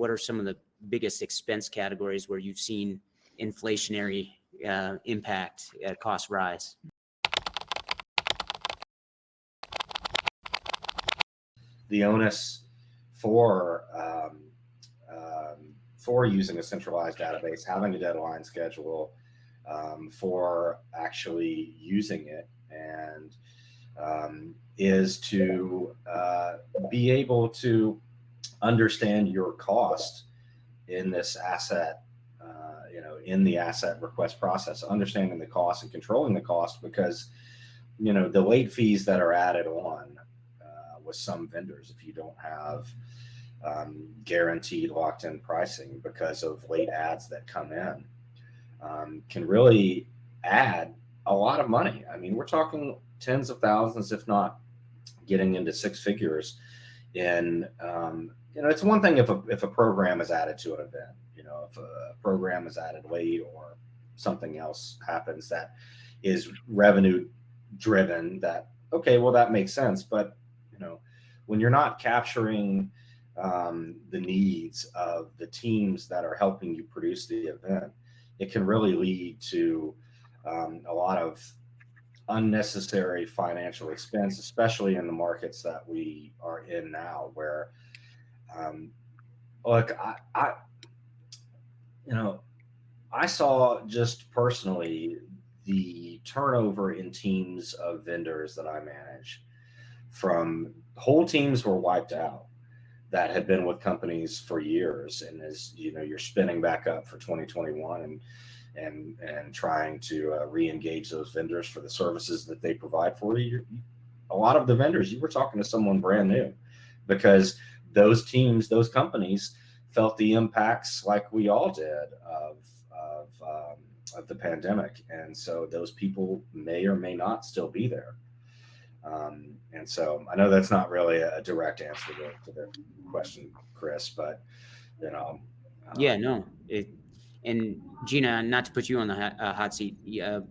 what are some of the biggest expense categories where you've seen inflationary impact, cost rise? The onus for using a centralized database, having a deadline schedule, for actually using it, and is to be able to understand your cost in this asset, in the asset request process, understanding the cost and controlling the cost, because the late fees that are added on with some vendors, if you don't have guaranteed locked in pricing because of late ads that come in, can really add a lot of money. I mean, we're talking tens of thousands, if not getting into six figures. In it's one thing if a program is added to an event, if a program is added late or something else happens that is revenue driven, that okay, well, that makes sense. But when you're not capturing the needs of the teams that are helping you produce the event, it can really lead to a lot of unnecessary financial expense, especially in the markets that we are in now, where look, I saw just personally the turnover in teams of vendors that I manage. From whole teams were wiped out that had been with companies for years, and as you're spinning back up for 2021 and trying to re-engage those vendors for the services that they provide for you. A lot of the vendors, you were talking to someone brand new, because those teams, those companies felt the impacts like we all did of the pandemic, and so those people may or may not still be there. And so I know that's not really a direct answer to the question, Chris, but yeah, no. And Gina, not to put you on the hot seat,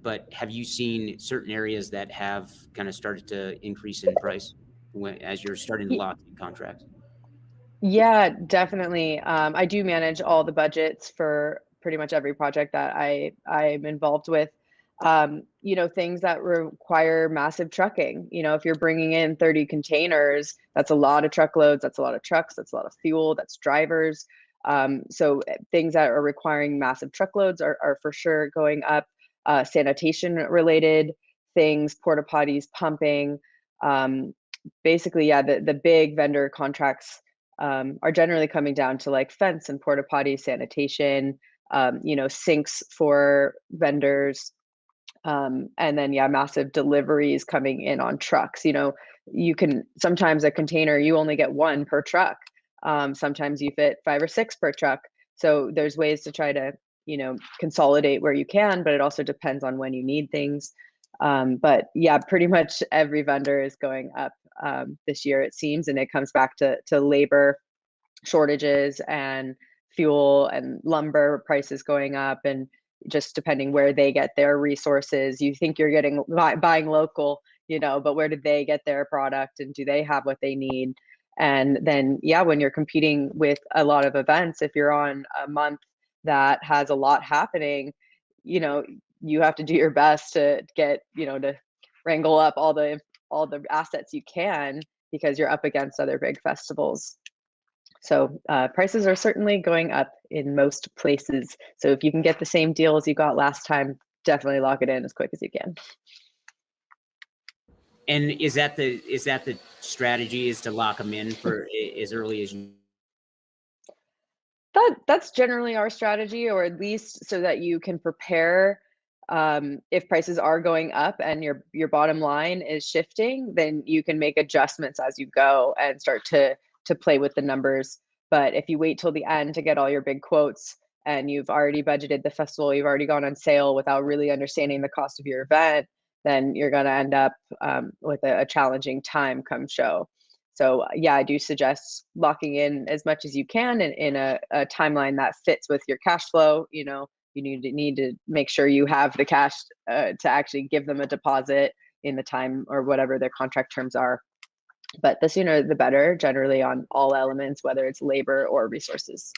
but have you seen certain areas that have kind of started to increase in price as you're starting to lock in contracts? Yeah, definitely. I do manage all the budgets for pretty much every project that I'm involved with. Things that require massive trucking. If you're bringing in 30 containers, that's a lot of truckloads, that's a lot of trucks, that's a lot of fuel, that's drivers. So things that are requiring massive truckloads are for sure going up. Sanitation related things, porta potties, pumping. Basically, yeah, the big vendor contracts are generally coming down to like fence and porta potty, sanitation, sinks for vendors. And then, yeah, massive deliveries coming in on trucks. You can sometimes a container, you only get one per truck. Sometimes you fit 5 or 6 per truck. So there's ways to try to, consolidate where you can, but it also depends on when you need things. But yeah, pretty much every vendor is going up this year, it seems, and it comes back to labor shortages and fuel and lumber prices going up, and just depending where they get their resources. You think you're buying local, but where did they get their product, and do they have what they need? And then, yeah, when you're competing with a lot of events, if you're on a month that has a lot happening, you have to do your best to get, to wrangle up all the assets you can, because you're up against other big festivals. So prices are certainly going up in most places. So if you can get the same deal as you got last time, definitely lock it in as quick as you can. And is that the strategy, is to lock them in for as early as you? That's generally our strategy, or at least so that you can prepare. If prices are going up and your bottom line is shifting, then you can make adjustments as you go and start to play with the numbers. But if you wait till the end to get all your big quotes, and you've already budgeted the festival, you've already gone on sale without really understanding the cost of your event, then you're going to end up with a challenging time come show. So yeah, I do suggest locking in as much as you can in a timeline that fits with your cash flow. You need to make sure you have the cash to actually give them a deposit in the time or whatever their contract terms are. But the sooner the better, generally on all elements, whether it's labor or resources.